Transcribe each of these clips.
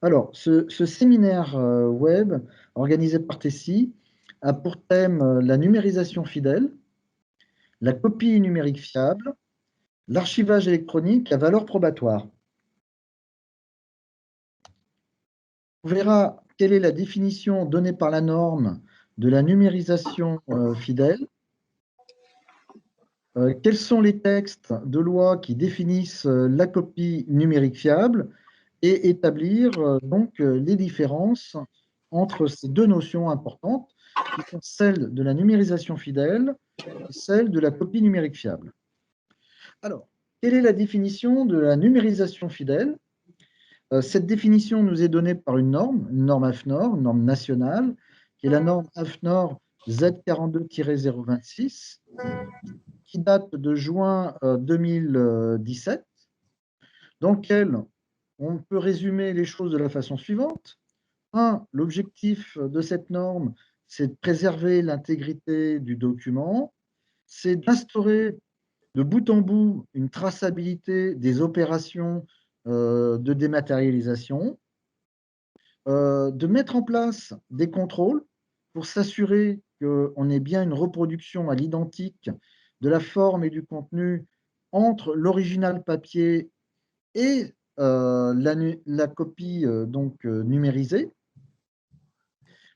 Alors, ce séminaire web organisé par Tessie a pour thème la numérisation fidèle, la copie numérique fiable, l'archivage électronique à valeur probatoire. On verra quelle est la définition donnée par la norme de la numérisation fidèle, quels sont les textes de loi qui définissent la copie numérique fiable et établir les différences entre ces deux notions importantes qui sont celles de la numérisation fidèle et celle de la copie numérique fiable. Alors, quelle est la définition de la numérisation fidèle? Cette définition nous est donnée par une norme AFNOR, une norme nationale, qui est la norme AFNOR Z42-026, qui date de juin 2017, dans lequel on peut résumer les choses de la façon suivante. Un, l'objectif de cette norme, c'est de préserver l'intégrité du document, c'est d'instaurer de bout en bout une traçabilité des opérations de dématérialisation, de mettre en place des contrôles pour s'assurer qu'on ait bien une reproduction à l'identique de la forme et du contenu entre l'original papier et la copie numérisée.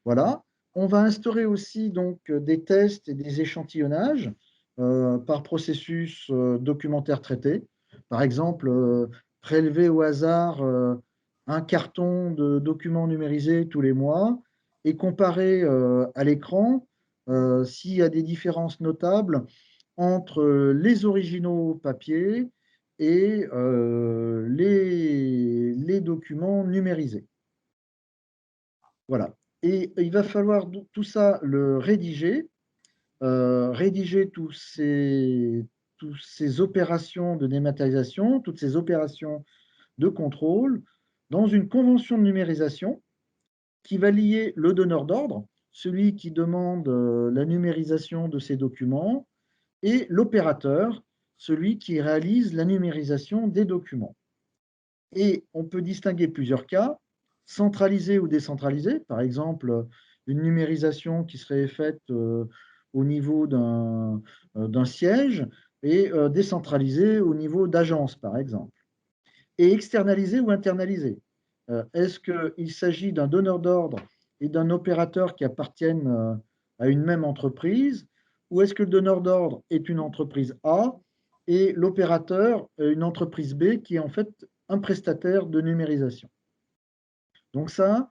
Voilà. On va instaurer aussi des tests et des échantillonnages par processus documentaire traité. Par exemple, prélever au hasard un carton de documents numérisés tous les mois et comparer à l'écran s'il y a des différences notables entre les originaux papier et les documents numérisés. Voilà. Et il va falloir tout ça le rédiger, rédiger toutes ces opérations de dématérialisation, toutes ces opérations de contrôle dans une convention de numérisation qui va lier le donneur d'ordre, celui qui demande la numérisation de ces documents, et l'opérateur, celui qui réalise la numérisation des documents. Et on peut distinguer plusieurs cas, centralisé ou décentralisé. Par exemple, une numérisation qui serait faite au niveau d'un siège et décentralisée au niveau d'agence, par exemple. Et externalisé ou internalisé. Est-ce qu'il s'agit d'un donneur d'ordre et d'un opérateur qui appartiennent à une même entreprise, ou est-ce que le donneur d'ordre est une entreprise A et l'opérateur une entreprise B qui est en fait un prestataire de numérisation? Donc ça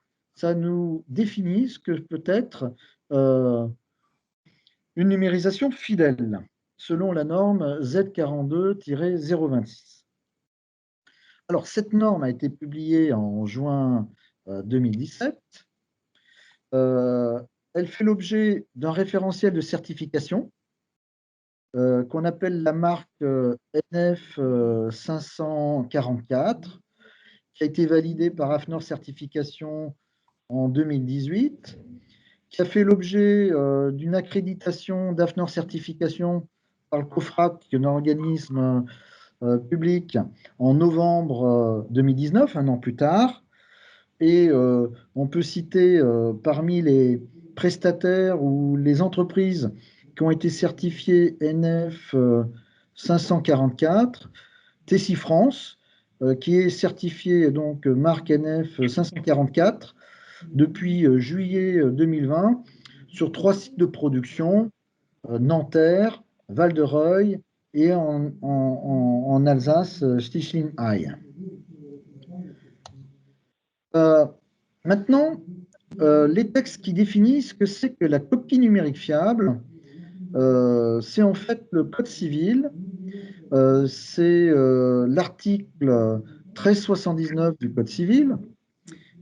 nous définit ce que peut être une numérisation fidèle, selon la norme Z42-026. Alors, cette norme a été publiée en juin 2017. Elle fait l'objet d'un référentiel de certification qu'on appelle la marque NF 544, qui a été validée par AFNOR Certification en 2018, qui a fait l'objet d'une accréditation d'AFNOR Certification par le COFRAT, qui est un organisme public, en novembre 2019, un an plus tard. Et on peut citer parmi les prestataires ou les entreprises qui ont été certifiées NF 544, Tessie France, qui est certifiée donc marque NF 544 depuis juillet 2020 sur 3 sites de production, Nanterre, Val-de-Reuil et en Alsace, Stichling-Haye. Maintenant, les textes qui définissent ce que c'est que la copie numérique fiable, c'est en fait le Code civil, c'est l'article 1379 du Code civil,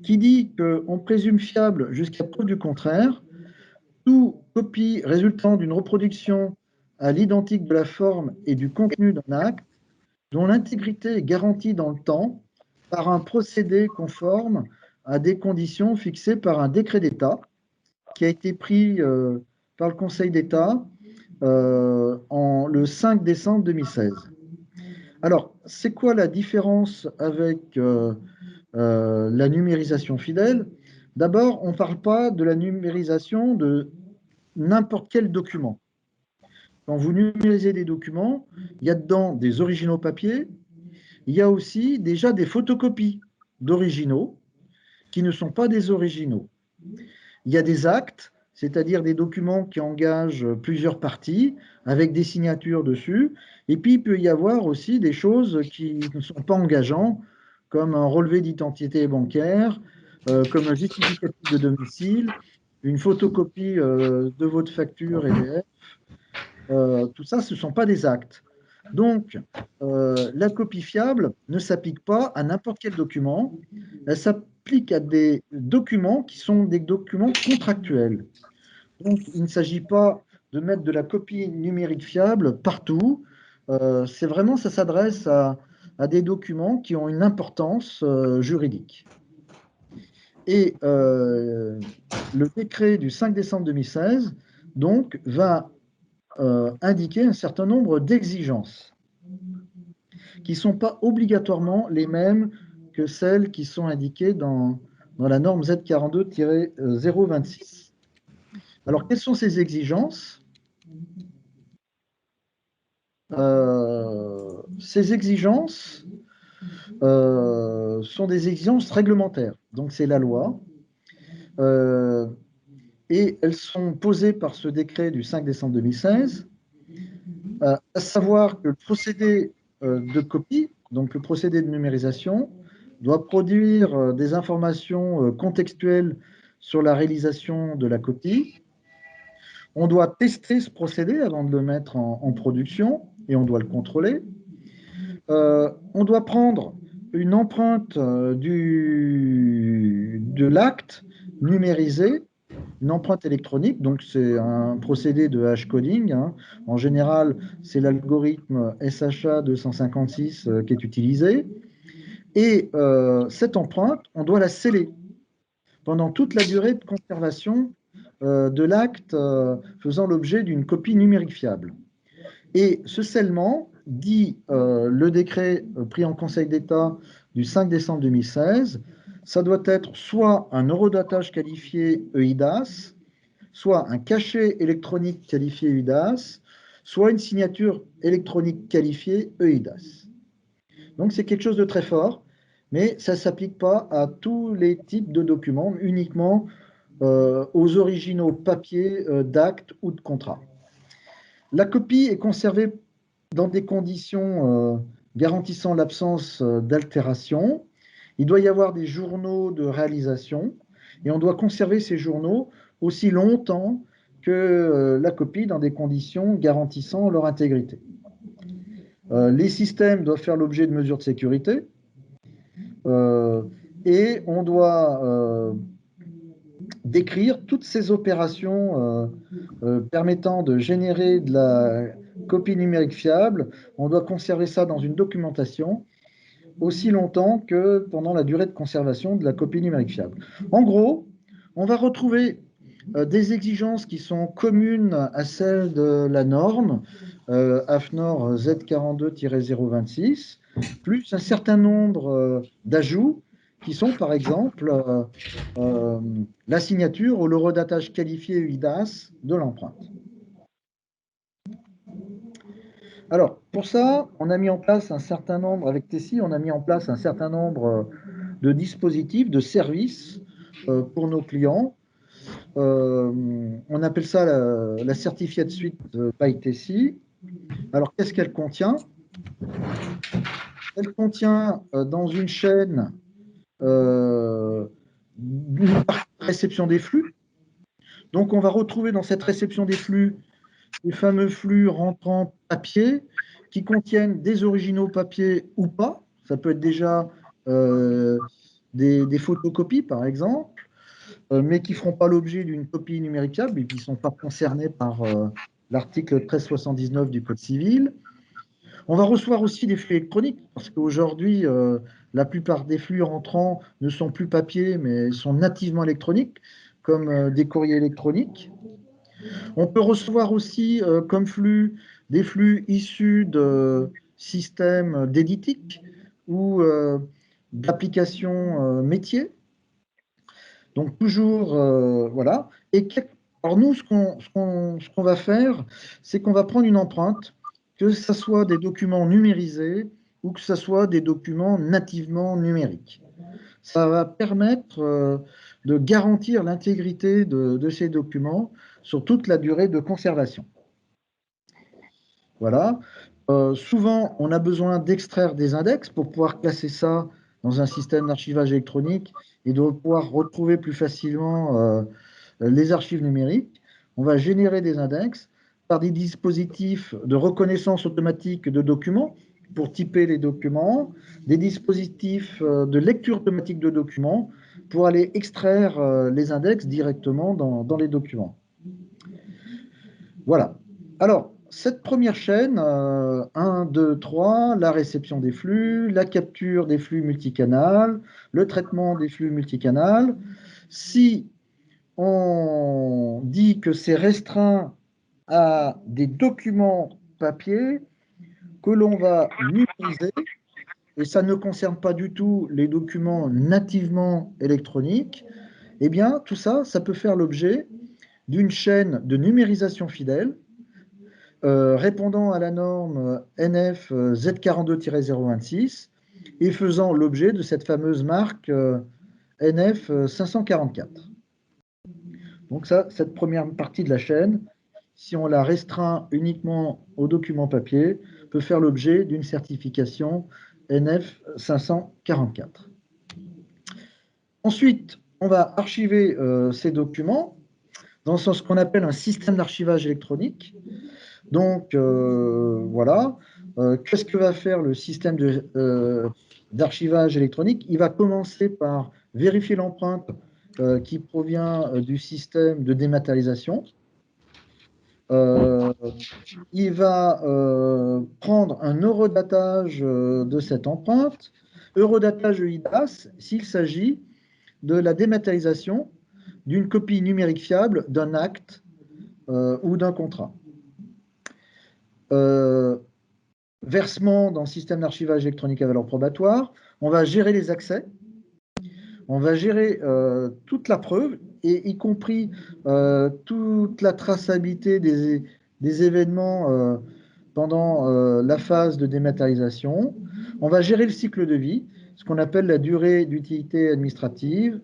qui dit qu'on présume fiable jusqu'à preuve du contraire toute copie résultant d'une reproduction à l'identique de la forme et du contenu d'un acte dont l'intégrité est garantie dans le temps par un procédé conforme à des conditions fixées par un décret d'État qui a été pris par le Conseil d'État le 5 décembre 2016. Alors, c'est quoi la différence avec la numérisation fidèle, d'abord, on ne parle pas de la numérisation de n'importe quel document. Quand vous numérisez des documents, il y a dedans des originaux papier, il y a aussi déjà des photocopies d'originaux qui ne sont pas des originaux. Il y a des actes, c'est-à-dire des documents qui engagent plusieurs parties avec des signatures dessus. Et puis, il peut y avoir aussi des choses qui ne sont pas engageantes, comme un relevé d'identité bancaire, comme un justificatif de domicile, une photocopie de votre facture EDF. Tout ça, ce ne sont pas des actes. Donc, la copie fiable ne s'applique pas à n'importe quel document. Elle s'applique à des documents qui sont des documents contractuels. Donc, il ne s'agit pas de mettre de la copie numérique fiable partout. C'est vraiment, ça s'adresse à des documents qui ont une importance juridique. Et le décret du 5 décembre 2016, donc, va indiquer un certain nombre d'exigences qui ne sont pas obligatoirement les mêmes que celles qui sont indiquées dans la norme Z42-026. Alors, quelles sont ces exigences? Ces exigences sont des exigences réglementaires. Donc, c'est la loi. Et elles sont posées par ce décret du 5 décembre 2016, à savoir que le procédé de copie, donc le procédé de numérisation, doit produire des informations contextuelles sur la réalisation de la copie. On doit tester ce procédé avant de le mettre en production et on doit le contrôler. On doit prendre une empreinte de l'acte numérisé, une empreinte électronique, donc c'est un procédé de hash-coding. Hein. En général, c'est l'algorithme SHA 256 qui est utilisé. Et cette empreinte, on doit la sceller pendant toute la durée de conservation de l'acte faisant l'objet d'une copie numérique fiable. Et ce scellement, dit le décret pris en Conseil d'État du 5 décembre 2016, ça doit être soit un horodatage qualifié EIDAS, soit un cachet électronique qualifié EIDAS, soit une signature électronique qualifiée EIDAS. Donc c'est quelque chose de très fort, mais ça ne s'applique pas à tous les types de documents, uniquement aux originaux papier d'actes ou de contrats. La copie est conservée dans des conditions garantissant l'absence d'altération. Il doit y avoir des journaux de réalisation et on doit conserver ces journaux aussi longtemps que la copie dans des conditions garantissant leur intégrité. Les systèmes doivent faire l'objet de mesures de sécurité et on doit décrire toutes ces opérations permettant de générer de la copie numérique fiable. On doit conserver ça dans une documentation aussi longtemps que pendant la durée de conservation de la copie numérique fiable. En gros, on va retrouver des exigences qui sont communes à celles de la norme AFNOR Z42-026, plus un certain nombre d'ajouts qui sont par exemple la signature ou le redatage qualifié UIDAS de l'empreinte. Alors, pour ça, on a mis en place un certain nombre, avec Tessie, on a mis en place un certain nombre de dispositifs, de services pour nos clients. On appelle ça la Certified Suite by Tessie. Alors, qu'est-ce qu'elle contient? Elle contient dans une chaîne une réception des flux. Donc, on va retrouver dans cette réception des flux les fameux flux rentrants papier qui contiennent des originaux papier ou pas. Ça peut être déjà des photocopies, par exemple, mais qui ne feront pas l'objet d'une copie numérique fiable et qui ne sont pas concernés par l'article 1379 du Code civil. On va recevoir aussi des flux électroniques, parce qu'aujourd'hui, la plupart des flux rentrants ne sont plus papier, mais sont nativement électroniques, comme des courriers électroniques. On peut recevoir aussi comme flux des flux issus de systèmes d'éditique ou d'application métier. Donc toujours, voilà. Alors nous, ce qu'on va faire, c'est qu'on va prendre une empreinte, que ce soit des documents numérisés ou que ce soit des documents nativement numériques. Ça va permettre de garantir l'intégrité de ces documents sur toute la durée de conservation. Voilà. Souvent, on a besoin d'extraire des index pour pouvoir classer ça dans un système d'archivage électronique et de pouvoir retrouver plus facilement les archives numériques. On va générer des index par des dispositifs de reconnaissance automatique de documents pour typer les documents, des dispositifs de lecture automatique de documents pour aller extraire les index directement dans les documents. Voilà. Alors, cette première chaîne, 1, 2, 3, la réception des flux, la capture des flux multicanal, le traitement des flux multicanal. Si on dit que c'est restreint à des documents papier que l'on va numériser, et ça ne concerne pas du tout les documents nativement électroniques, eh bien, tout ça, ça peut faire l'objet d'une chaîne de numérisation fidèle répondant à la norme NF Z42-026 et faisant l'objet de cette fameuse marque NF 544. Donc ça, cette première partie de la chaîne, si on la restreint uniquement aux documents papier, peut faire l'objet d'une certification NF 544. Ensuite, on va archiver ces documents dans ce qu'on appelle un système d'archivage électronique. Donc, voilà. Qu'est-ce que va faire le système d'archivage électronique? Il va commencer par vérifier l'empreinte qui provient du système de dématérialisation. Il va prendre un eurodatage de cette empreinte, eurodatage EIDAS, s'il s'agit de la dématérialisation d'une copie numérique fiable d'un acte ou d'un contrat. Versement dans le système d'archivage électronique à valeur probatoire, on va gérer les accès, on va gérer toute la preuve, et y compris toute la traçabilité des événements pendant la phase de dématérialisation. On va gérer le cycle de vie, ce qu'on appelle la durée d'utilité administrative.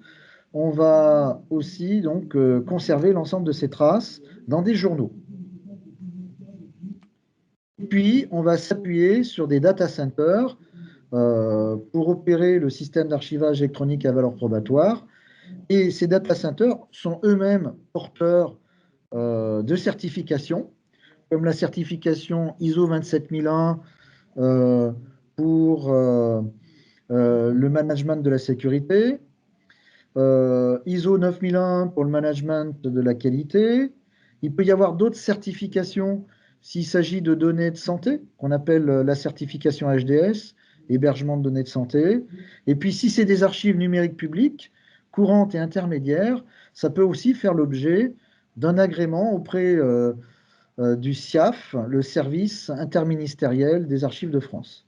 On va aussi donc conserver l'ensemble de ces traces dans des journaux. Puis, on va s'appuyer sur des data centers pour opérer le système d'archivage électronique à valeur probatoire. Et ces data centers sont eux-mêmes porteurs de certifications, comme la certification ISO 27001 pour le management de la sécurité, ISO 9001 pour le management de la qualité. Il peut y avoir d'autres certifications s'il s'agit de données de santé, qu'on appelle la certification HDS, hébergement de données de santé. Et puis, si c'est des archives numériques publiques, courantes et intermédiaires, ça peut aussi faire l'objet d'un agrément auprès du SIAF, le service interministériel des archives de France.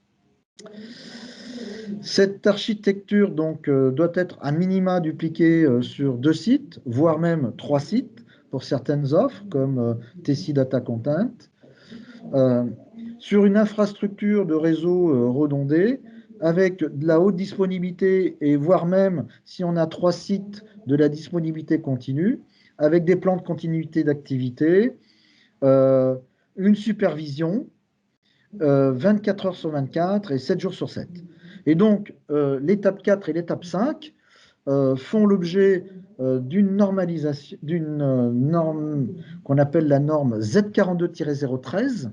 Cette architecture donc, doit être à minima dupliquée sur 2 sites, voire même 3 sites pour certaines offres, comme TC Data Content. Sur une infrastructure de réseau redondée, avec de la haute disponibilité, et voire même, si on a 3 sites, de la disponibilité continue, avec des plans de continuité d'activité, une supervision, 24 heures sur 24 et 7 jours sur 7. Et donc, l'étape 4 et l'étape 5 font l'objet d'une normalisation, d'une norme qu'on appelle la norme Z42-013,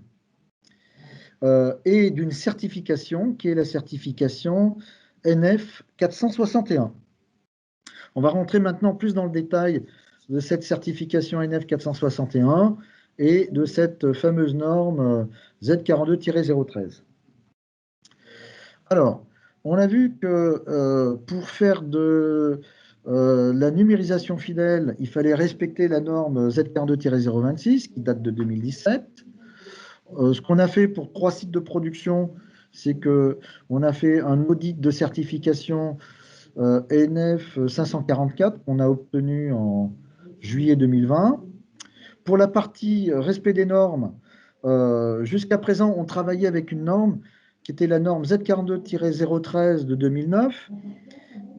et d'une certification qui est la certification NF 461. On va rentrer maintenant plus dans le détail de cette certification NF 461 et de cette fameuse norme Z42-013. Alors, on a vu que pour faire de la numérisation fidèle, il fallait respecter la norme Z42-026 qui date de 2017. Ce qu'on a fait pour 3 sites de production, c'est qu'on a fait un audit de certification NF 544 qu'on a obtenu en juillet 2020. Pour la partie respect des normes, jusqu'à présent, on travaillait avec une norme qui était la norme Z42-013 de 2009,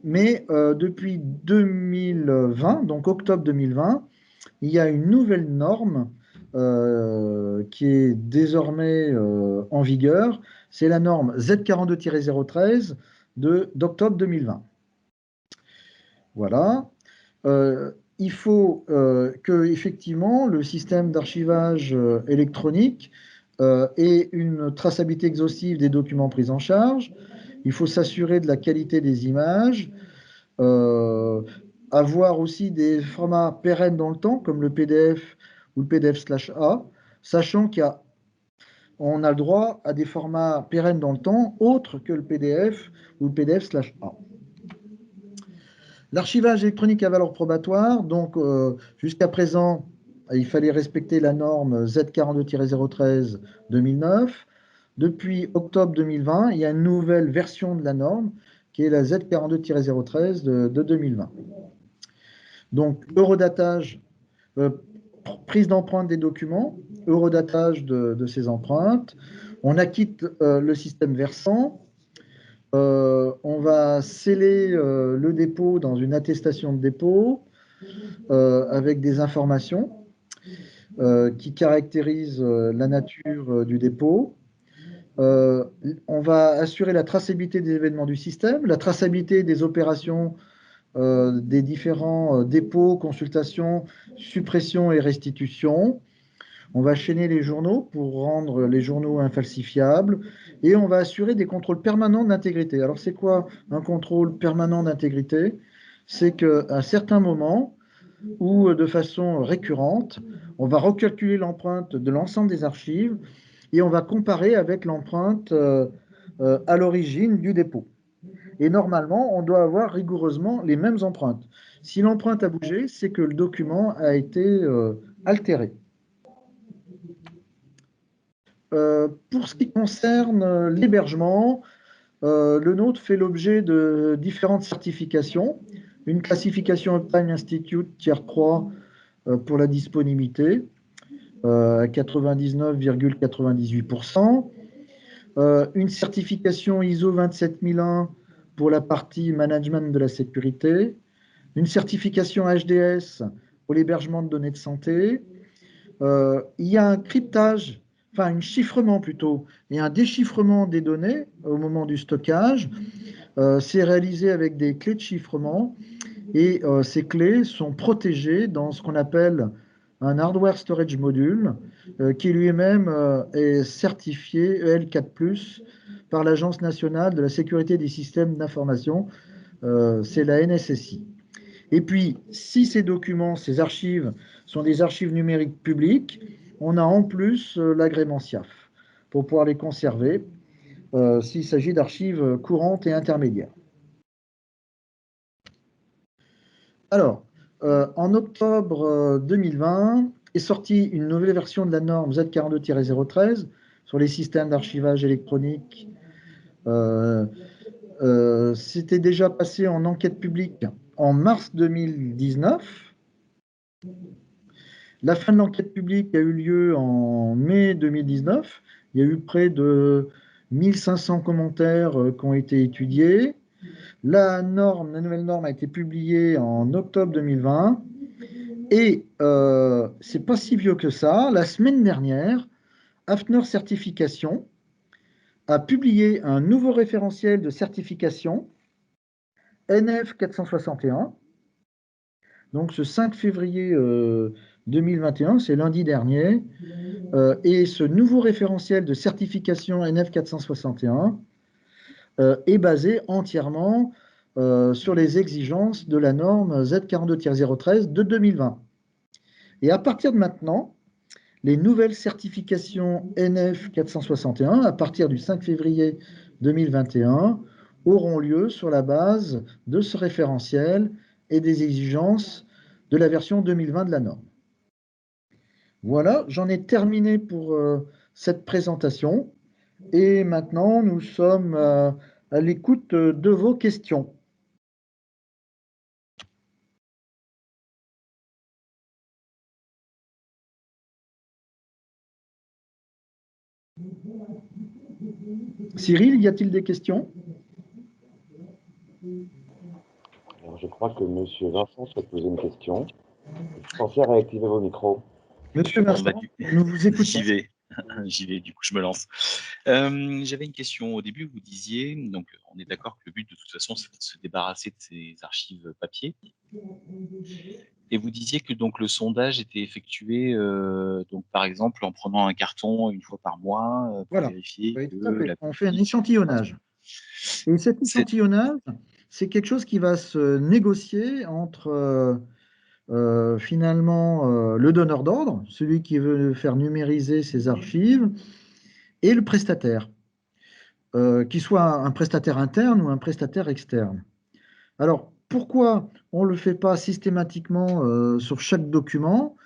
mais depuis 2020, donc octobre 2020, il y a une nouvelle norme qui est désormais en vigueur, c'est la norme Z42-013 d'octobre 2020. Voilà. Il faut que effectivement le système d'archivage électronique ait une traçabilité exhaustive des documents pris en charge. Il faut s'assurer de la qualité des images, avoir aussi des formats pérennes dans le temps, comme le PDF ou le PDF/A, sachant qu'on a le droit à des formats pérennes dans le temps, autres que le PDF ou le PDF/A. L'archivage électronique à valeur probatoire, donc jusqu'à présent, il fallait respecter la norme Z42-013 2009. Depuis octobre 2020, il y a une nouvelle version de la norme qui est la Z42-013 de 2020. Donc, eurodatage, prise d'empreinte des documents, eurodatage de ces empreintes. On acquitte le système versant. On va sceller le dépôt dans une attestation de dépôt avec des informations qui caractérisent la nature du dépôt. On va assurer la traçabilité des événements du système, la traçabilité des opérations des différents dépôts, consultations, suppressions et restitutions. On va chaîner les journaux pour rendre les journaux infalsifiables et on va assurer des contrôles permanents d'intégrité. Alors, c'est quoi un contrôle permanent d'intégrité? C'est qu'à certains moments ou de façon récurrente, on va recalculer l'empreinte de l'ensemble des archives et on va comparer avec l'empreinte à l'origine du dépôt. Et normalement, on doit avoir rigoureusement les mêmes empreintes. Si l'empreinte a bougé, c'est que le document a été altéré. Pour ce qui concerne l'hébergement, le nôtre fait l'objet de différentes certifications. Une classification Uptime Institute Tier 3 pour la disponibilité à 99,98%. Une certification ISO 27001 pour la partie management de la sécurité. Une certification HDS pour l'hébergement de données de santé. Il y a un cryptage, enfin un chiffrement plutôt, et un déchiffrement des données au moment du stockage. C'est réalisé avec des clés de chiffrement et ces clés sont protégées dans ce qu'on appelle un hardware storage module qui lui-même est certifié EL4+, par l'Agence nationale de la sécurité des systèmes d'information, c'est la NSSI. Et puis, si ces documents, ces archives sont des archives numériques publiques, on a en plus l'agrément SIAF pour pouvoir les conserver s'il s'agit d'archives courantes et intermédiaires. Alors, en octobre 2020 est sortie une nouvelle version de la norme Z42-013 sur les systèmes d'archivage électronique. C'était déjà passé en enquête publique en mars 2019. La fin de l'enquête publique a eu lieu en mai 2019. Il y a eu près de 1500 commentaires qui ont été étudiés. La nouvelle norme a été publiée en octobre 2020. Et c'est pas si vieux que ça. La semaine dernière, Hafner Certification a publié un nouveau référentiel de certification NF 461. Donc ce 5 février 2021, c'est lundi dernier, et ce nouveau référentiel de certification NF 461 est basé entièrement sur les exigences de la norme Z42-013 de 2020. Et à partir de maintenant, les nouvelles certifications NF 461, à partir du 5 février 2021, auront lieu sur la base de ce référentiel et des exigences de la version 2020 de la norme. Voilà, j'en ai terminé pour cette présentation. Et maintenant, nous sommes à l'écoute de vos questions. Cyril, y a-t-il des questions? Alors, je crois que M. Vincent souhaite poser une question. Pensez à réactiver vos micros. Monsieur Vincent, nous vous écoutons. J'y vais. J'y vais, du coup, je me lance. J'avais une question. Au début, vous disiez, donc on est d'accord que le but, de toute façon, c'est de se débarrasser de ces archives papier. Et vous disiez que donc le sondage était effectué, donc par exemple, en prenant un carton une fois par mois pour Voilà. vérifier Oui, que tout à fait. la On fait un politique... échantillonnage. Et cet échantillonnage, c'est quelque chose qui va se négocier entre finalement le donneur d'ordre, celui qui veut faire numériser ses archives, et le prestataire, qu'il soit un prestataire interne ou un prestataire externe. Alors, pourquoi on ne le fait pas systématiquement sur chaque document?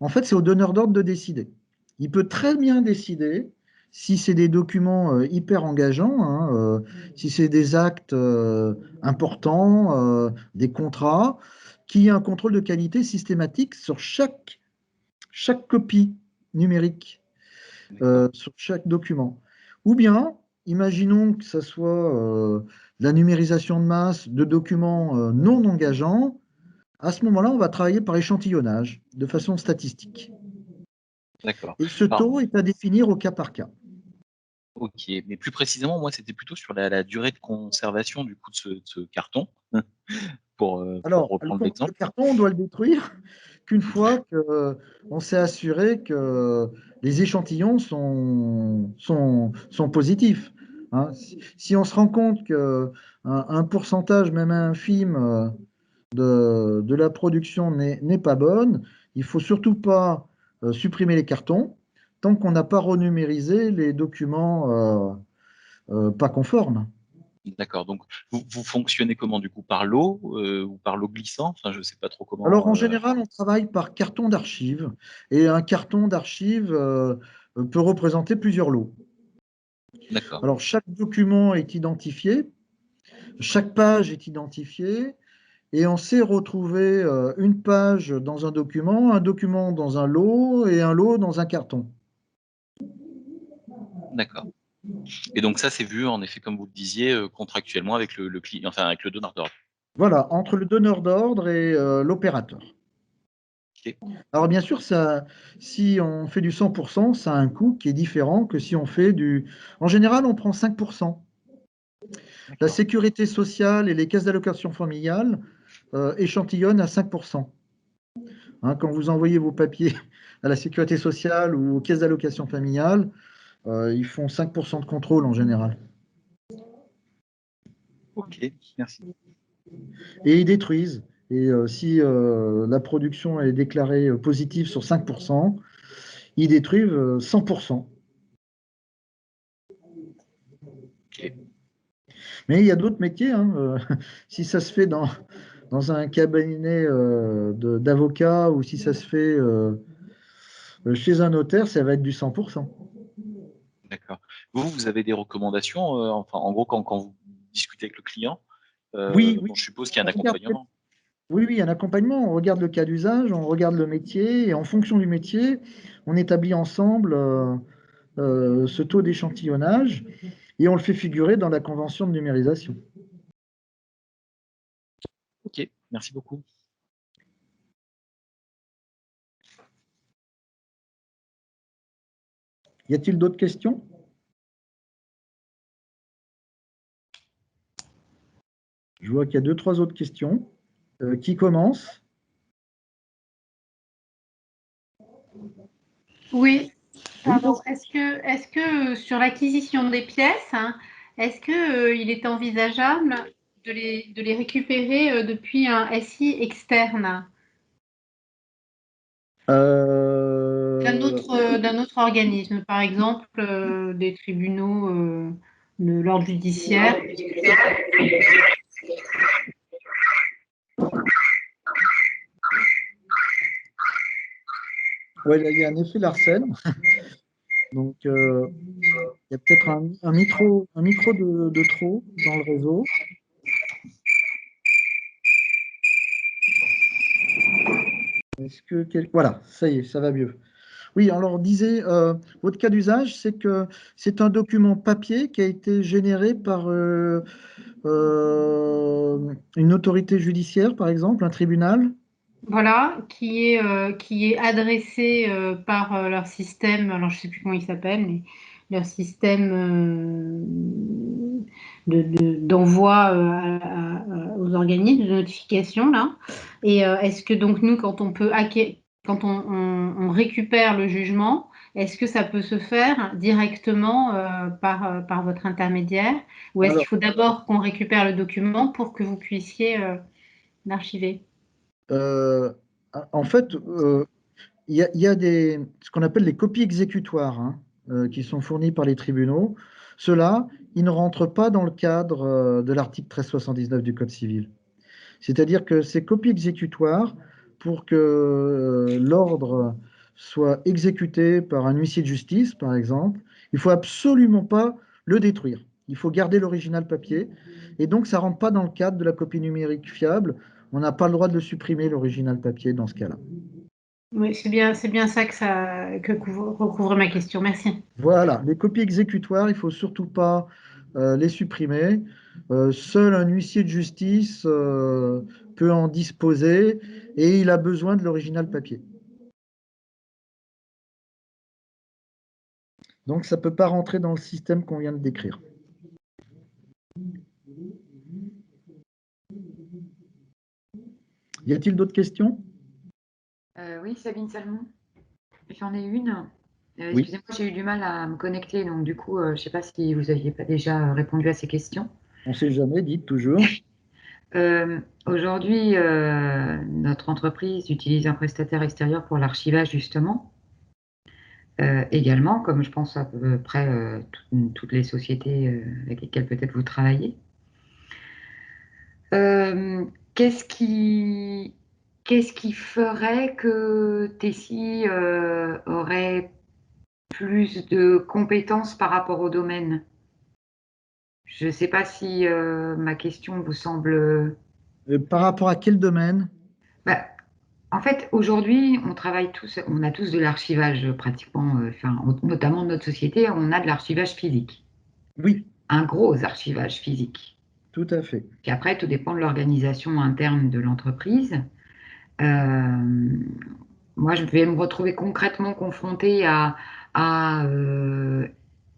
En fait, c'est au donneur d'ordre de décider. Il peut très bien décider, si c'est des documents hyper engageants, hein, si c'est des actes importants, des contrats, qu'il y ait un contrôle de qualité systématique sur chaque copie numérique, sur chaque document. Ou bien, imaginons que ce soit la numérisation de masse de documents non engageants. À ce moment-là, on va travailler par échantillonnage, de façon statistique. D'accord. Et ce taux est à définir au cas par cas. Ok, mais plus précisément, moi, c'était plutôt sur la durée de conservation du coup de ce carton, pour Alors, reprendre le l'exemple. carton, on doit le détruire qu'une fois qu'on s'est assuré que les échantillons sont positifs. Hein. Si on se rend compte qu'un pourcentage, même infime, de la production n'est pas bonne, il ne faut surtout pas supprimer les cartons tant qu'on n'a pas renumérisé les documents pas conformes. D'accord. Donc, vous fonctionnez comment du coup? Par lot ou par lot glissant? Enfin, je ne sais pas trop Alors, comment. en général, on travaille par carton d'archives, et un carton d'archives peut représenter plusieurs lots. D'accord. Alors, chaque document est identifié, chaque page est identifiée, et on sait retrouver une page dans un document dans un lot, et un lot dans un carton. D'accord. Et donc ça, c'est vu en effet, comme vous le disiez, contractuellement avec le client, enfin avec le donneur d'ordre. Voilà, entre le donneur d'ordre et l'opérateur. Ok. Alors bien sûr, si on fait du 100%, ça a un coût qui est différent que si on fait du... En général, on prend 5%. La sécurité sociale et les caisses d'allocation familiale échantillonnent à 5%. Hein, quand vous envoyez vos papiers à la sécurité sociale ou aux caisses d'allocation familiale, ils font 5% de contrôle en général. Ok, merci. Et ils détruisent. Et si la production est déclarée positive sur 5%, ils détruisent 100%. Ok. Mais il y a d'autres métiers. Hein, si ça se fait dans un cabinet d'avocat ou si ça se fait chez un notaire, ça va être du 100%. D'accord. Vous avez des recommandations, enfin, en gros, quand vous discutez avec le client, Oui, oui. bon, je suppose qu'il y a un On regarde, accompagnement. oui, oui, un accompagnement. On regarde le cas d'usage, on regarde le métier, et en fonction du métier, on établit ensemble ce taux d'échantillonnage et on le fait figurer dans la convention de numérisation. Ok, merci beaucoup. Y a-t-il d'autres questions? Je vois qu'il y a deux, trois autres questions. Qui commence? Oui, Oui, pardon. Est-ce que sur l'acquisition des pièces, hein, est-ce que il est envisageable de les récupérer depuis un SI externe d'un autre organisme, par exemple des tribunaux de l'ordre judiciaire? ouais, il y a un effet Larsen. Donc, Il y a peut-être un micro de trop dans le réseau. Voilà, ça y est, ça va mieux. Oui, alors on disait, votre cas d'usage, c'est que c'est un document papier qui a été généré par une autorité judiciaire, par exemple, un tribunal. Voilà, qui est adressé par leur système, alors je ne sais plus comment il s'appelle, mais leur système d'envoi aux organismes de notification, là. Et est-ce que donc nous, quand quand on récupère le jugement, est-ce que ça peut se faire directement par votre intermédiaire, ou est-ce qu'il Alors, faut d'abord qu'on récupère le document pour que vous puissiez l'archiver? euh, en fait, il y a ce qu'on appelle les copies exécutoires, hein, qui sont fournies par les tribunaux. Ceux-là, ils ne rentrent pas dans le cadre de l'article 1379 du Code civil. C'est-à-dire que ces copies exécutoires, pour que l'ordre soit exécuté par un huissier de justice, par exemple, il faut absolument pas le détruire. Il faut garder l'original papier. Et donc, ça ne rentre pas dans le cadre de la copie numérique fiable. On n'a pas le droit de le supprimer, l'original papier, dans ce cas-là. Oui, c'est bien ça que recouvre ma question. Merci. Voilà, les copies exécutoires, il ne faut surtout pas les supprimer. Seul un huissier de justice peut en disposer et il a besoin de l'original papier. Donc ça ne peut pas rentrer dans le système qu'on vient de décrire. Y a-t-il d'autres questions? Oui, Sabine Salmon, j'en ai une. Oui. Excusez-moi, j'ai eu du mal à me connecter, donc du coup, je ne sais pas si vous aviez pas déjà répondu à ces questions. On ne sait jamais, dites toujours. Aujourd'hui, notre entreprise utilise un prestataire extérieur pour l'archivage, justement. Également, comme je pense à peu près toutes les sociétés avec lesquelles peut-être vous travaillez. Euh, qu'est-ce qui, qu'est-ce qui ferait que Tessie aurait plus de compétences par rapport au domaine? Je ne sais pas si ma question vous semble... Par rapport à quel domaine? Bah, en fait, aujourd'hui, on a tous de l'archivage pratiquement, notamment de notre société, on a de l'archivage physique, Oui, un gros archivage physique. tout à fait. Puis après, tout dépend de l'organisation interne de l'entreprise. Euh, Moi, je vais me retrouver concrètement confrontée à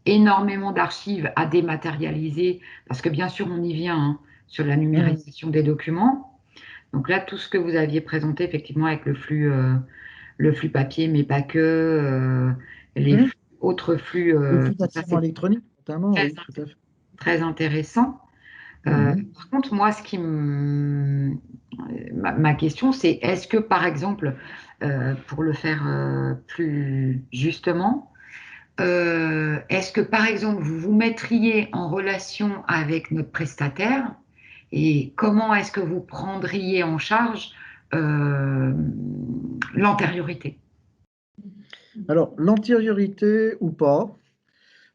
énormément d'archives à dématérialiser, parce que bien sûr, on y vient hein, sur la numérisation des documents. Donc là, tout ce que vous aviez présenté, effectivement, avec le flux papier, mais pas que, les autres flux, Le flux ça, d'archives c'est électroniques, notamment, très, oui, tout à fait. très intéressant. Par contre, moi, ma question, c'est est-ce que, par exemple, pour le faire plus justement, est-ce que, par exemple, vous vous mettriez en relation avec notre prestataire et comment est-ce que vous prendriez en charge euh, l'antériorité? Alors, l'antériorité ou pas,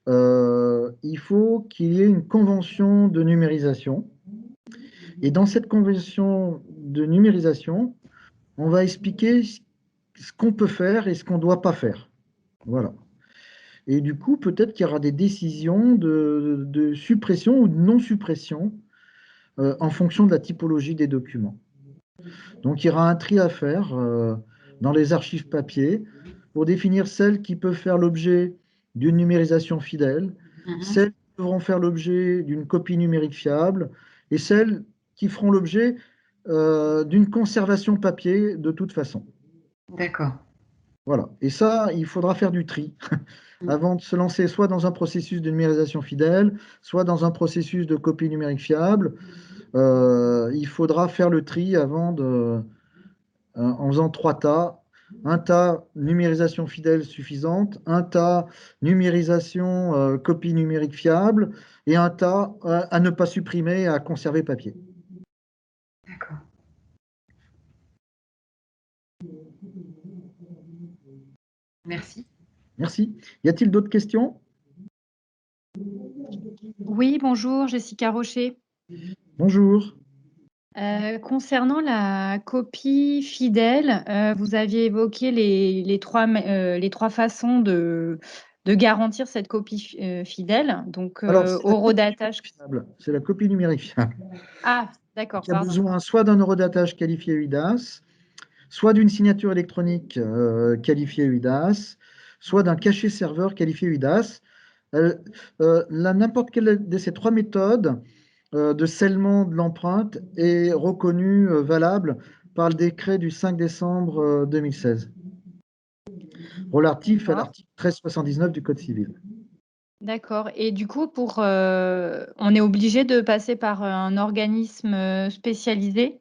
il faut qu'il y ait une convention de numérisation. Et dans cette convention de numérisation, on va expliquer ce qu'on peut faire et ce qu'on ne doit pas faire. Voilà. Et du coup, peut-être qu'il y aura des décisions de suppression ou de non-suppression en fonction de la typologie des documents. Donc, il y aura un tri à faire dans les archives papier pour définir celles qui peuvent faire l'objet d'une numérisation fidèle, celles qui devront faire l'objet d'une copie numérique fiable et celles qui feront l'objet d'une conservation papier de toute façon. D'accord. Voilà. Et ça, il faudra faire du tri avant de se lancer soit dans un processus de numérisation fidèle, soit dans un processus de copie numérique fiable. Il faudra faire le tri en faisant 3 tas. Un tas numérisation fidèle suffisante, un tas numérisation copie numérique fiable et un tas à ne pas supprimer et à conserver papier. D'accord. Merci. Merci. Y a-t-il d'autres questions? Oui, bonjour, Jessica Rocher. Bonjour. Concernant la copie fidèle, vous aviez évoqué les trois façons de garantir cette copie fidèle, donc Alors, c'est la copie horodatage. fiable, c'est la copie numérique fiable. Ah, d'accord, Il y a pardon. besoin soit d'un horodatage qualifié UIDAS, soit d'une signature électronique qualifiée UIDAS, soit d'un cachet serveur qualifié UIDAS. N'importe quelle de ces trois méthodes de scellement de l'empreinte est reconnue valable par le décret du 5 décembre 2016, relatif à D'accord. l'article 1379 du Code civil. D'accord. Et du coup, on est obligé de passer par un organisme spécialisé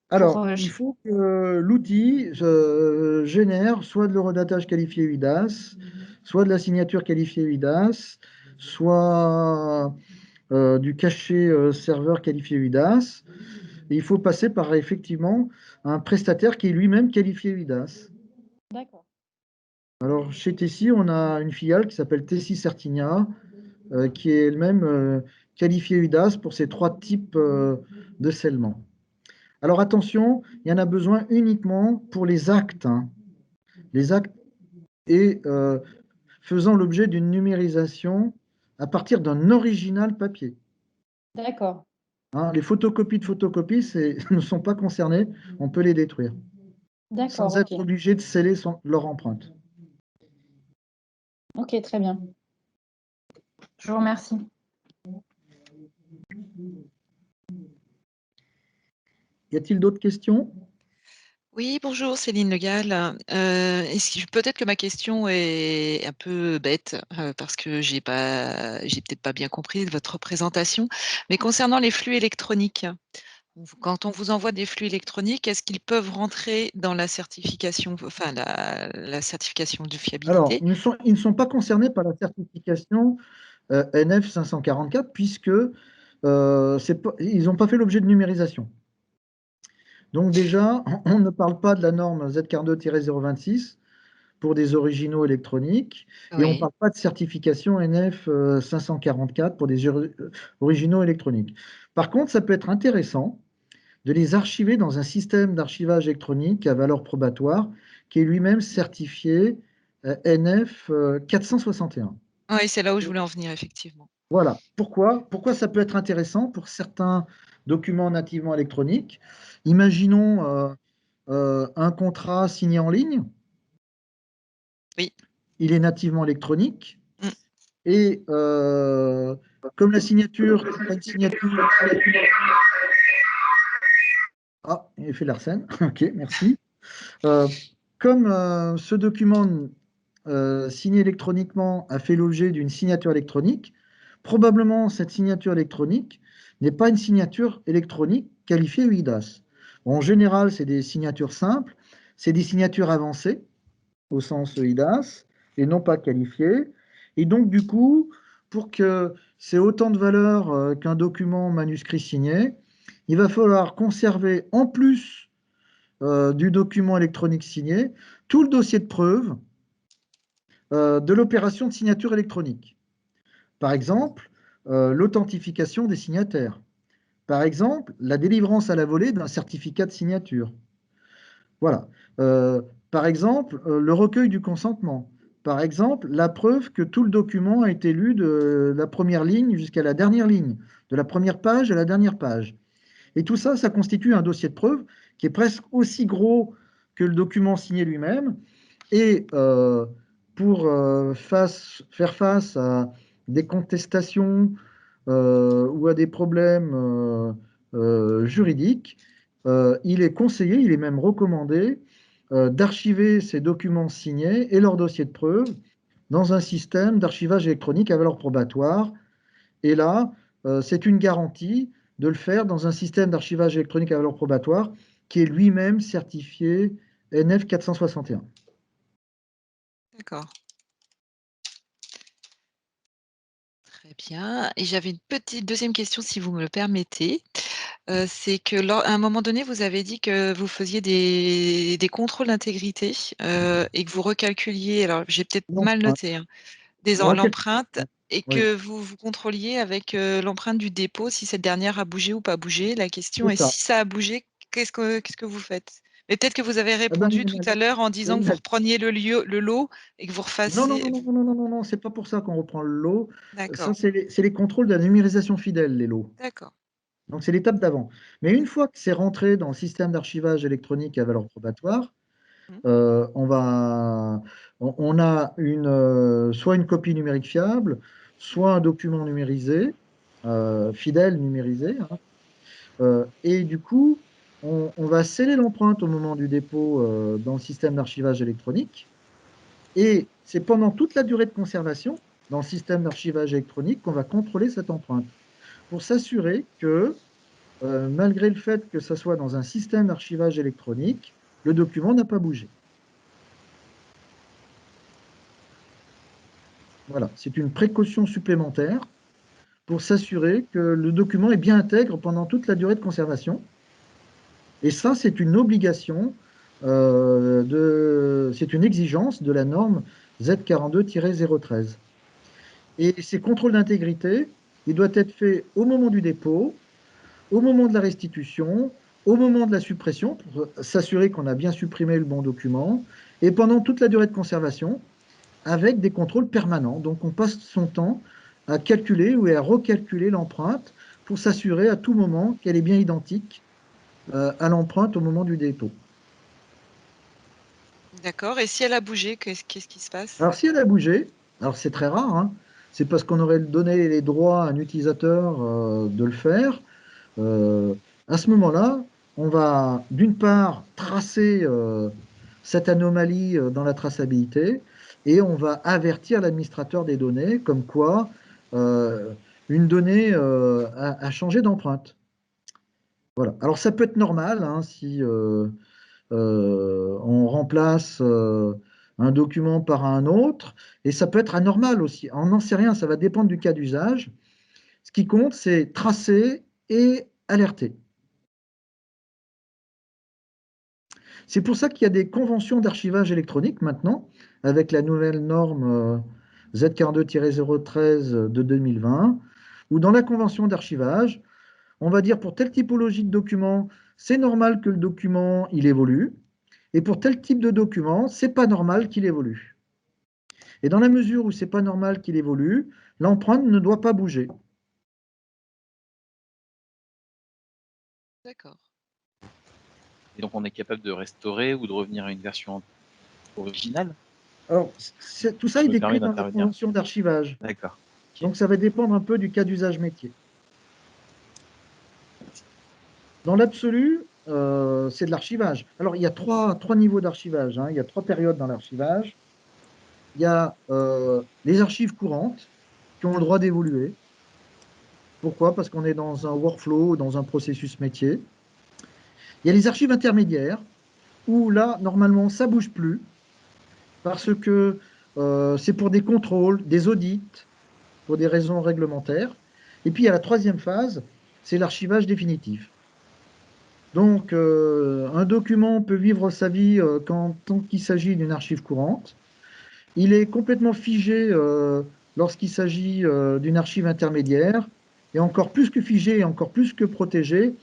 pour. Alors, il faut que l'outil génère soit de l'horodatage qualifié UIDAS, soit de la signature qualifiée UIDAS, soit du cachet serveur qualifié UIDAS. Et il faut passer par effectivement un prestataire qui est lui-même qualifié UIDAS. D'accord. Alors, chez Tessie, on a une filiale qui s'appelle Tessie Certinia, qui est elle-même qualifiée UIDAS pour ces trois types de scellement. Alors attention, il y en a besoin uniquement pour les actes. Hein. Les actes et faisant l'objet d'une numérisation à partir d'un original papier. D'accord. Hein, les photocopies de photocopies ne sont pas concernées, on peut les détruire. D'accord, Sans ok. être obligé de sceller leur empreinte. Ok, très bien. Je vous remercie. Y a-t-il d'autres questions? Oui, bonjour, Céline Le Gall. Peut-être que ma question est un peu bête, parce que j'ai peut-être pas bien compris votre présentation. Mais concernant les flux électroniques, quand on vous envoie des flux électroniques, est-ce qu'ils peuvent rentrer dans la certification, enfin la certification de Alors, fiabilité? ils ne sont pas concernés par la certification NF 544 puisque ils n'ont pas fait l'objet de numérisation. Donc déjà, on ne parle pas de la norme Z42-026 pour des originaux électroniques et on ne Oui, parle pas de certification NF 544 pour des originaux électroniques. Par contre, ça peut être intéressant de les archiver dans un système d'archivage électronique à valeur probatoire qui est lui-même certifié NF 461. oui, c'est là où je voulais en venir, effectivement. Voilà. Pourquoi ça peut être intéressant pour certains documents nativement électroniques? Imaginons un contrat signé en ligne. Oui. Il est nativement électronique. Mm. Et comme la signature n'est pas une signature. Ah, il fait l'arsène. Ok, merci. Comme ce document signé électroniquement a fait l'objet d'une signature électronique, probablement cette signature électronique n'est pas une signature électronique qualifiée UIDAS. En général, c'est des signatures simples, c'est des signatures avancées au sens UIDAS et non pas qualifiées. Et donc, du coup, pour que c'est autant de valeur qu'un document manuscrit signé, il va falloir conserver en plus du document électronique signé tout le dossier de preuve de l'opération de signature électronique. Par exemple, l'authentification des signataires. Par exemple, la délivrance à la volée d'un certificat de signature. Voilà. Par exemple, le recueil du consentement. Par exemple, la preuve que tout le document a été lu de la première ligne jusqu'à la dernière ligne, de la première page à la dernière page. Et tout ça, ça constitue un dossier de preuve qui est presque aussi gros que le document signé lui-même. Et pour faire face à des contestations ou à des problèmes juridiques, il est conseillé, il est même recommandé d'archiver ces documents signés et leurs dossiers de preuve dans un système d'archivage électronique à valeur probatoire. Et là, c'est une garantie de le faire dans un système d'archivage électronique à valeur probatoire qui est lui-même certifié NF 461. D'accord. Très bien. Et j'avais une petite deuxième question, si vous me le permettez. C'est que à un moment donné, vous avez dit que vous faisiez des contrôles d'intégrité, et que vous recalculiez, alors j'ai peut-être mal L'empreinte. noté, hein, Recalcul. l'empreinte et Oui, que vous contrôliez avec l'empreinte du dépôt si cette dernière a bougé ou pas bougé. La question c'est est ça. si ça a bougé, qu'est-ce que vous faites? Mais peut-être que vous avez Ah ben, répondu tout à l'heure en disant que vous repreniez le lot et que vous non, non, refassiez. non, non, non, non, non, non, c'est pas pour ça qu'on reprend le lot. Ça, D'accord, c'est les contrôles de la numérisation fidèle, les lots. d'accord. Donc, c'est l'étape d'avant. Mais une fois que c'est rentré dans le système d'archivage électronique à valeur probatoire, Mmh. on a soit une copie numérique fiable, soit un document numérisé, fidèle numérisé, hein. Et du coup, on va sceller l'empreinte au moment du dépôt dans le système d'archivage électronique. Et c'est pendant toute la durée de conservation dans le système d'archivage électronique qu'on va contrôler cette empreinte pour s'assurer que, malgré le fait que ça soit dans un système d'archivage électronique, le document n'a pas bougé. Voilà, c'est une précaution supplémentaire pour s'assurer que le document est bien intègre pendant toute la durée de conservation. Et ça, c'est une obligation, c'est une exigence de la norme Z42-013. Et ces contrôles d'intégrité, ils doivent être faits au moment du dépôt, au moment de la restitution, au moment de la suppression, pour s'assurer qu'on a bien supprimé le bon document, et pendant toute la durée de conservation, avec des contrôles permanents. Donc on passe son temps à calculer ou à recalculer l'empreinte pour s'assurer à tout moment qu'elle est bien identique à l'empreinte au moment du dépôt. D'accord. Et si elle a bougé, qu'est-ce qui se passe? Alors si elle a bougé, alors c'est très rare, hein, c'est parce qu'on aurait donné les droits à un utilisateur de le faire. Euh, à ce moment-là, on va d'une part tracer cette anomalie dans la traçabilité et on va avertir l'administrateur des données comme quoi euh, une donnée a changé d'empreinte. Voilà. Alors ça peut être normal hein, si on remplace un document par un autre et ça peut être anormal aussi. On n'en sait rien, ça va dépendre du cas d'usage. Ce qui compte, c'est tracer et alerter. C'est pour ça qu'il y a des conventions d'archivage électronique maintenant, avec la nouvelle norme Z42-013 de 2020, où dans la convention d'archivage, on va dire pour telle typologie de document, c'est normal que le document il évolue, et pour tel type de document, c'est pas normal qu'il évolue. Et dans la mesure où c'est pas normal qu'il évolue, l'empreinte ne doit pas bouger. D'accord. Et donc, on est capable de restaurer ou de revenir à une version originale? Alors, tout ça Je est me décrit permets dans la d'intervenir. convention d'archivage. D'accord. Ok. Donc, ça va dépendre un peu du cas d'usage métier. Dans l'absolu, c'est de l'archivage. Alors, il y a trois niveaux d'archivage, hein. Il y a trois périodes dans l'archivage. Il y a les archives courantes qui ont le droit d'évoluer. Pourquoi? Parce qu'on est dans un workflow, dans un processus métier. Il y a les archives intermédiaires, où là, normalement, ça ne bouge plus, parce que c'est pour des contrôles, des audits, pour des raisons réglementaires. Et puis, il y a la troisième phase, c'est l'archivage définitif. Donc, un document peut vivre sa vie tant qu'il s'agit d'une archive courante. Il est complètement figé lorsqu'il s'agit d'une archive intermédiaire, et encore plus que figé, et encore plus que protégé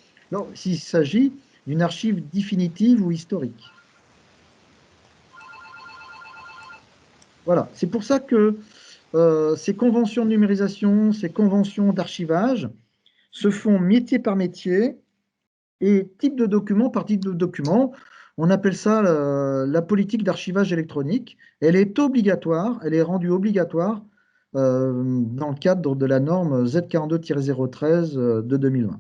s'il s'agit d'une archive définitive ou historique. Voilà, c'est pour ça que ces conventions de numérisation, ces conventions d'archivage se font métier par métier et type de document par type de document. On appelle ça la politique d'archivage électronique. Elle est obligatoire, elle est rendue obligatoire dans le cadre de la norme Z42-013 de 2020.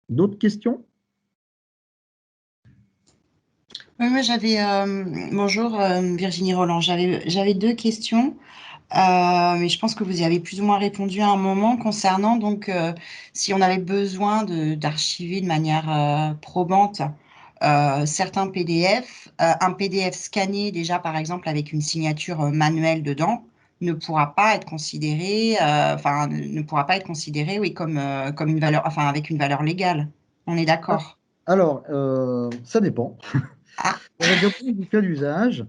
D'autres questions? Oui, moi j'avais bonjour Virginie Roland, j'avais deux questions, mais je pense que vous y avez plus ou moins répondu à un moment concernant donc si on avait besoin d'archiver de manière probante certains PDF, un PDF scanné déjà par exemple avec une signature manuelle dedans, ne pourra pas être considéré, ne pourra pas être considéré, oui, comme une valeur, enfin, avec une valeur légale. On est d'accord? Alors, ça dépend. Ah, Ça va dépendre du cas d'usage.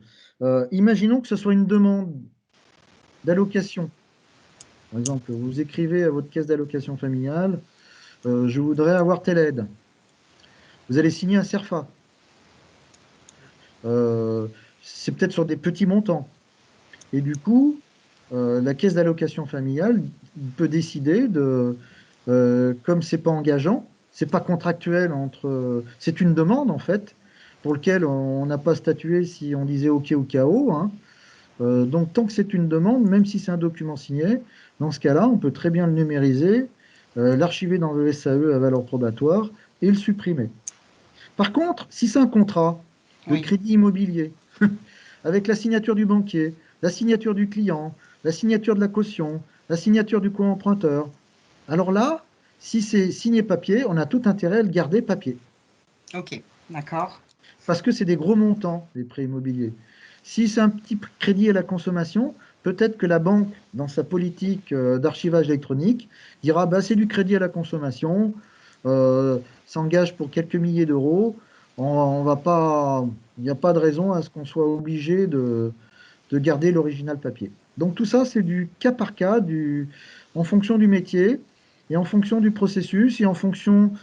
Imaginons que ce soit une demande d'allocation. Par exemple, vous écrivez à votre caisse d'allocation familiale, je voudrais avoir telle aide. Vous allez signer un CERFA. C'est peut-être sur des petits montants. Et du coup, la caisse d'allocation familiale peut décider comme c'est pas engageant, c'est pas contractuel c'est une demande en fait, pour lequel on n'a pas statué si on disait OK ou KO, hein. Donc tant que c'est une demande, même si c'est un document signé, dans ce cas-là, on peut très bien le numériser, l'archiver dans le SAE à valeur probatoire et le supprimer. Par contre, si c'est un contrat de oui, crédit immobilier, avec la signature du banquier, la signature du client, la signature de la caution, la signature du co-emprunteur, alors là, si c'est signé papier, on a tout intérêt à le garder papier. ok, d'accord. Parce que c'est des gros montants, les prêts immobiliers. Si c'est un petit crédit à la consommation, peut-être que la banque, dans sa politique d'archivage électronique, dira bah, c'est du crédit à la consommation, s'engage pour quelques milliers d'euros. On va pas, il n'y a pas de raison à ce qu'on soit obligé de garder l'original papier. Donc tout ça, c'est du cas par cas, en fonction du métier et en fonction du processus et en fonction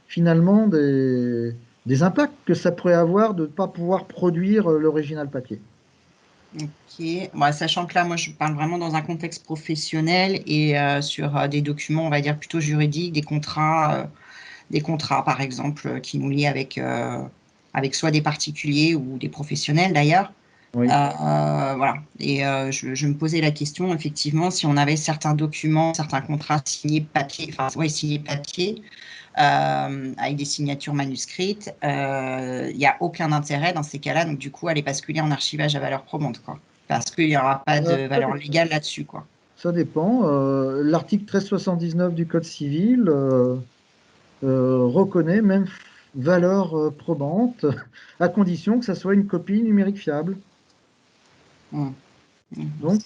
finalement des impacts que ça pourrait avoir de ne pas pouvoir produire l'original papier. Ok, bon, sachant que là, moi, je parle vraiment dans un contexte professionnel et sur des documents, on va dire plutôt juridiques, des contrats, par exemple, qui nous lient avec soit des particuliers ou des professionnels d'ailleurs. Oui. Voilà. Et je me posais la question, effectivement, si on avait certains documents, certains contrats signés papier, enfin, ouais, signés papier, avec des signatures manuscrites, il n'y a aucun intérêt dans ces cas-là, donc du coup, à les basculer en archivage à valeur probante, quoi. Parce qu'il n'y aura pas de Ça valeur légale là-dessus, quoi. Ça dépend. L'article 1379 du Code civil reconnaît même valeur probante à condition que ça soit une copie numérique fiable. Mmh. Mmh. Donc,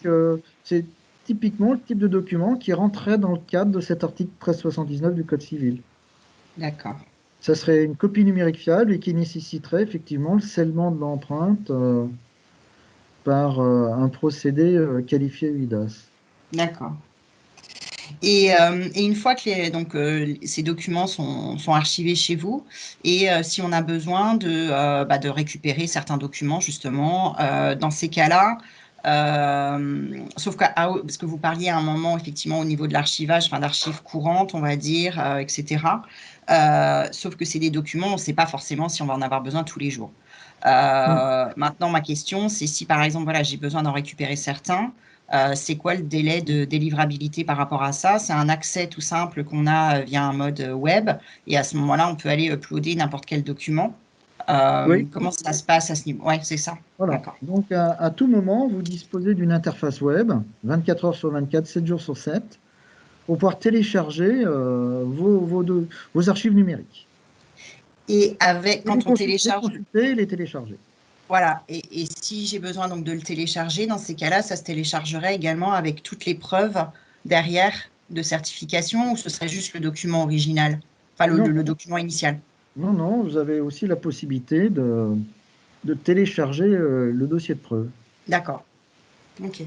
c'est typiquement le type de document qui rentrait dans le cadre de cet article 1379 du Code civil. D'accord. Ça serait une copie numérique fiable et qui nécessiterait effectivement le scellement de l'empreinte par un procédé qualifié UIDAS. D'accord. Et une fois que ces documents sont archivés chez vous, et si on a besoin de récupérer certains documents, justement, dans ces cas-là, sauf que, parce que vous parliez à un moment, effectivement, au niveau de l'archivage, enfin, d'archives courantes, on va dire, etc. Sauf que c'est des documents, on ne sait pas forcément si on va en avoir besoin tous les jours. Maintenant, ma question, c'est si, par exemple, voilà, j'ai besoin d'en récupérer certains, c'est quoi le délai de délivrabilité par rapport à ça? C'est un accès tout simple qu'on a via un mode web et à ce moment-là, on peut aller uploader n'importe quel document. Oui, Comment ça se passe à ce niveau? Oui, c'est ça. voilà. D'accord. Donc, à tout moment, vous disposez d'une interface web, 24 heures sur 24, 7 jours sur 7, pour pouvoir télécharger vos archives numériques. Et quand on Les télécharge, consulter et les télécharger. voilà. Et si j'ai besoin donc de le télécharger, dans ces cas-là, ça se téléchargerait également avec toutes les preuves derrière de certification ou ce serait juste le document original, enfin Non, le document initial? non, non, vous avez aussi la possibilité de télécharger le dossier de preuve. D'accord. Ok.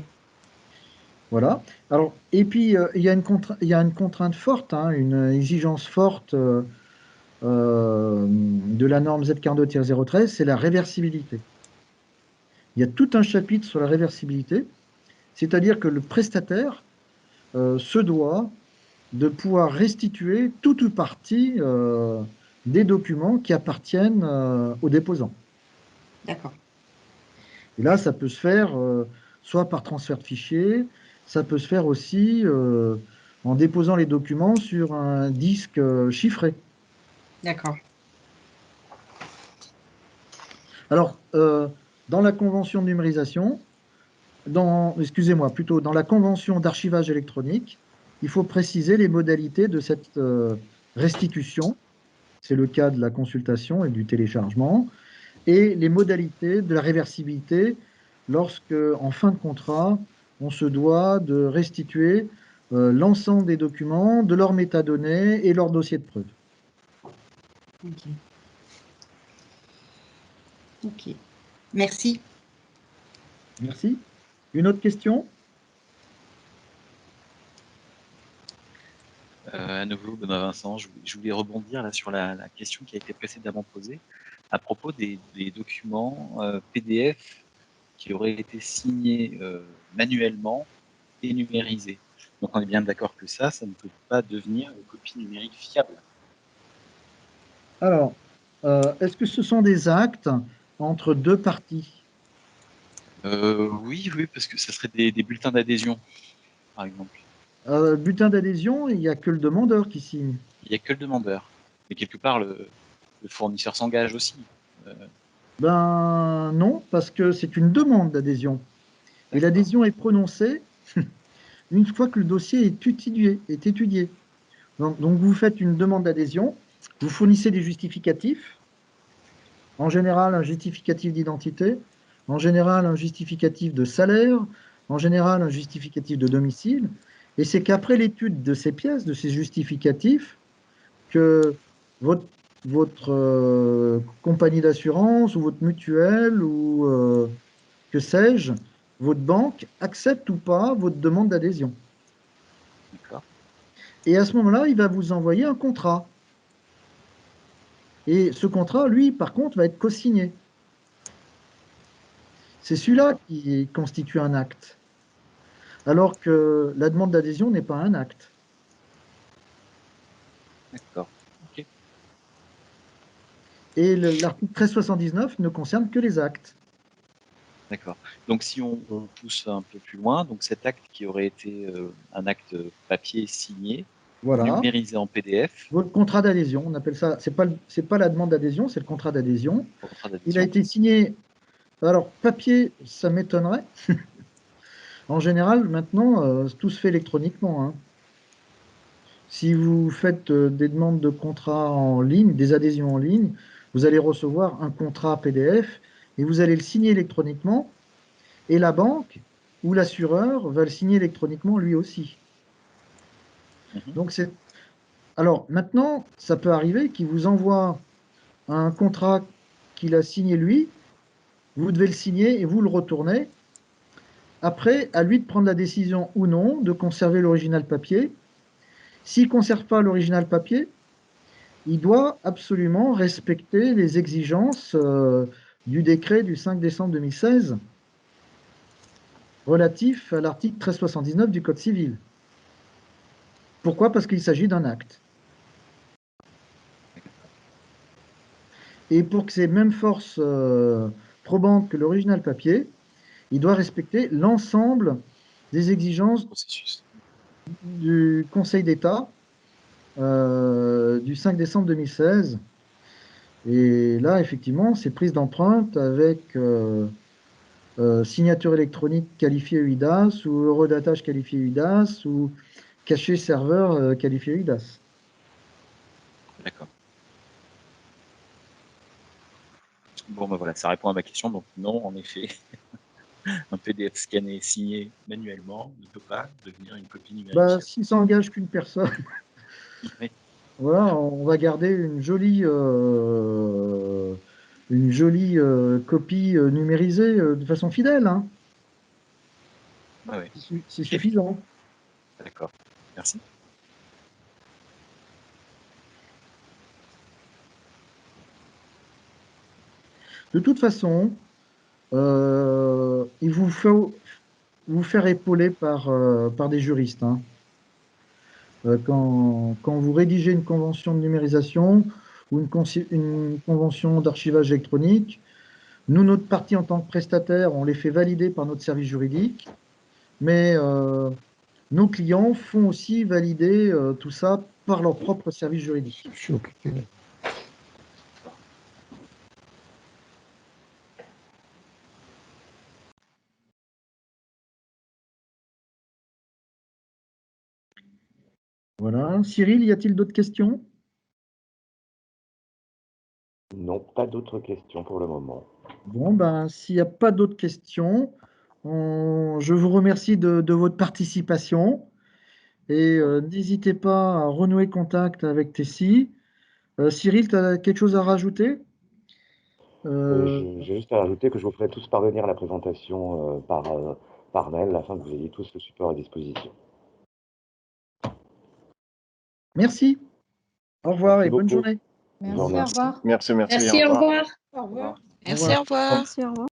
Voilà. Alors, et puis, il y a une contrainte forte, hein, une exigence forte de la norme Z42-013, c'est la réversibilité. Il y a tout un chapitre sur la réversibilité, c'est-à-dire que le prestataire se doit de pouvoir restituer tout ou partie des documents qui appartiennent aux déposants. D'accord. Et là, ça peut se faire soit par transfert de fichiers, ça peut se faire aussi en déposant les documents sur un disque chiffré. D'accord. Alors, dans la convention de numérisation, excusez-moi, plutôt dans la convention d'archivage électronique, il faut préciser les modalités de cette restitution. C'est le cas de la consultation et du téléchargement, et les modalités de la réversibilité lorsque, en fin de contrat, on se doit de restituer l'ensemble des documents, de leurs métadonnées et leur dossier de preuve. Ok. Ok. Merci. Merci. Une autre question? À nouveau, Benoît Vincent, je voulais rebondir là sur la question qui a été précédemment posée à propos des documents PDF qui auraient été signés manuellement et numérisés. Donc on est bien d'accord que ça ne peut pas devenir une copie numérique fiable. Alors, est-ce que ce sont des actes entre deux parties? Oui, parce que ça serait des bulletins d'adhésion, par exemple. Bulletin d'adhésion, il n'y a que le demandeur qui signe. Il n'y a que le demandeur. Mais quelque part, le fournisseur s'engage aussi. Ben non, parce que c'est une demande d'adhésion. Et l'adhésion est prononcée une fois que le dossier est étudié. Donc vous faites une demande d'adhésion, vous fournissez des justificatifs, en général un justificatif d'identité, en général un justificatif de salaire, en général un justificatif de domicile, et c'est qu'après l'étude de ces pièces, de ces justificatifs, que votre compagnie d'assurance ou votre mutuelle ou que sais-je, votre banque accepte ou pas votre demande d'adhésion. D'accord. Et à ce moment-là, il va vous envoyer un contrat. Et ce contrat, lui, par contre, va être co-signé. C'est celui-là qui constitue un acte. Alors que la demande d'adhésion n'est pas un acte. D'accord. Ok. Et l'article 1379 ne concerne que les actes. D'accord. Donc si on pousse un peu plus loin, donc cet acte qui aurait été un acte papier signé, Voilà. numérisé en PDF. Votre contrat d'adhésion, on appelle ça, c'est pas la demande d'adhésion, c'est le contrat d'adhésion. Il a été signé, alors papier, ça m'étonnerait. En général, maintenant, tout se fait électroniquement, hein. Si vous faites des demandes de contrats en ligne, des adhésions en ligne, vous allez recevoir un contrat PDF et vous allez le signer électroniquement et la banque ou l'assureur va le signer électroniquement lui aussi. Donc alors maintenant, ça peut arriver qu'il vous envoie un contrat qu'il a signé lui, vous devez le signer et vous le retournez. Après, à lui de prendre la décision ou non de conserver l'original papier. S'il ne conserve pas l'original papier, il doit absolument respecter les exigences du décret du 5 décembre 2016 relatif à l'article 1379 du Code civil. Pourquoi? Parce qu'il s'agit d'un acte. Et pour que ces mêmes forces probantes que l'original papier, il doit respecter l'ensemble des exigences du Conseil d'État du 5 décembre 2016. Et là, effectivement, c'est prise d'empreinte avec signature électronique qualifiée UIDAS ou eurodatage qualifié UIDAS ou cachet serveur qualifié UIDAS. D'accord. Bon, ben voilà, ça répond à ma question. Donc non, en effet, un PDF scanné et signé manuellement ne peut pas devenir une copie numérique. Bah, s'il s'engage qu'une personne, oui. Voilà, on va garder une jolie copie numérisée de façon fidèle, hein. Ouais. C'est suffisant. D'accord. Merci. De toute façon, il vous faut vous faire épauler par des juristes, hein. Quand vous rédigez une convention de numérisation ou une convention d'archivage électronique, nous, notre partie en tant que prestataire, on les fait valider par notre service juridique, mais nos clients font aussi valider tout ça par leur propre service juridique. Je suis occupé. Voilà. Cyril, y a-t-il d'autres questions? Non, pas d'autres questions pour le moment. Bon, ben, s'il n'y a pas d'autres questions, je vous remercie de votre participation et n'hésitez pas à renouer contact avec Tessie. Cyril, tu as quelque chose à rajouter? J'ai juste à rajouter que je vous ferai tous parvenir la présentation par mail afin que vous ayez tous le support à disposition. Merci. Au revoir Merci et bonne beaucoup. journée. Merci, journée. au revoir. Merci, Merci, au revoir. Merci, au revoir. Merci, au revoir.